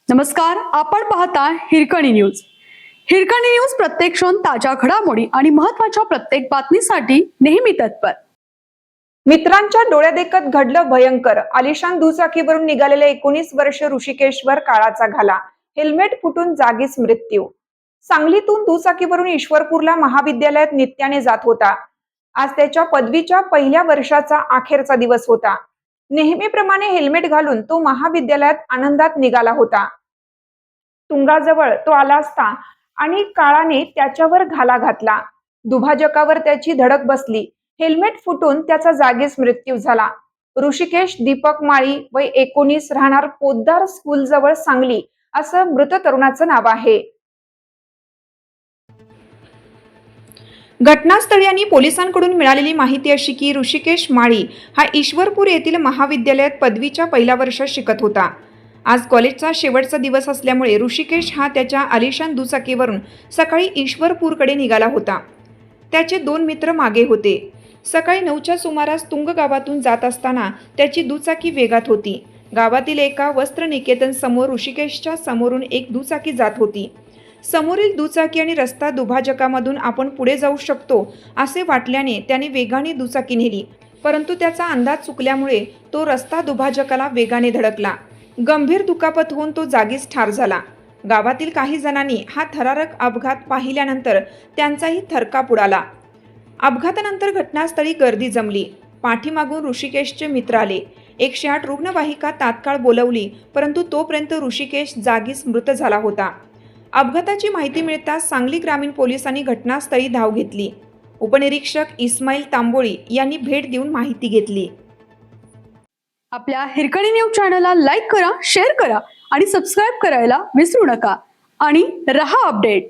नमस्कार, आपण पाहता हिरकणी न्यूज. हिरकणी न्यूज प्रत्येक क्षण ताज्या घडामोडी आणि महत्त्वाच्या प्रत्येक बातमीसाठी नेहमी तत्पर. मित्रांच्या डोळ्यादेखत घडलं भयंकर. आलिशान दुचाकीवरून निघालेल्या 19 वर्षीय ऋषिकेशवर काळाचा घाला. हेल्मेट फुटून जागीच मृत्यू. सांगलीतून दुचाकीवरून ईश्वरपूरला महाविद्यालयात नित्याने जात होता. आज त्याच्या पदवीच्या पहिल्या वर्षाचा अखेरचा दिवस होता. नेहमीप्रमाणे हेल्मेट घालून तो महाविद्यालयात आनंदात निघाला होता. तुंगाजवळ तो आला असता आणि काळाने त्याच्यावर घाला घातला. दुभाजकावर त्याची धडक बसली. हेल्मेट फुटून त्याचा जागीच मृत्यू झाला. ऋषिकेश दीपक माळी, वय 19, राहणार पोद्दार स्कूल जवळ, सांगली, असं मृत तरुणाचं नाव आहे. घटनास्थळी आणि पोलिसांकडून मिळालेली माहिती अशी की ऋषिकेश माळी हा ईश्वरपूर येथील महाविद्यालयात पदवीच्या पहिल्या वर्षात शिकत होता. आज कॉलेजचा शेवटचा दिवस असल्यामुळे ऋषिकेश हा त्याच्या आलिशान दुचाकीवरून सकाळी ईश्वरपूरकडे निघाला होता. त्याचे 2 मित्र मागे होते. सकाळी 9च्या सुमारास तुंग गावातून जात असताना त्याची दुचाकी वेगात होती. गावातील एका वस्त्रनिकेतन समोर ऋषिकेशच्या समोरून एक दुचाकी जात होती. समोरील दुचाकी आणि रस्ता दुभाजकामधून आपण पुढे जाऊ शकतो असे वाटल्याने त्याने वेगाने दुचाकी नेली, परंतु त्याचा अंदाज चुकल्यामुळे तो रस्ता दुभाजकाला वेगाने धडकला. गंभीर दुखापत होऊन तो जागीच ठार झाला. गावातील काही जणांनी हा थरारक अपघात पाहिल्यानंतर त्यांचाही थरकाप उडाला. अपघातानंतर घटनास्थळी गर्दी जमली. पाठीमागून ऋषिकेशचे मित्र आले. 108 रुग्णवाहिका तात्काळ बोलवली, परंतु तोपर्यंत ऋषिकेश जागीच मृत झाला होता. अपघाताची माहिती मिळताच सांगली ग्रामीण पोलिसांनी घटनास्थळी धाव घेतली. उपनिरीक्षक इस्माईल तांबोळी यांनी भेट देऊन माहिती घेतली. आपल्या हिरकणी न्यूज चॅनलला लाईक करा, शेअर करा आणि सबस्क्राईब करायला विसरू नका. आणि रहा अपडेट.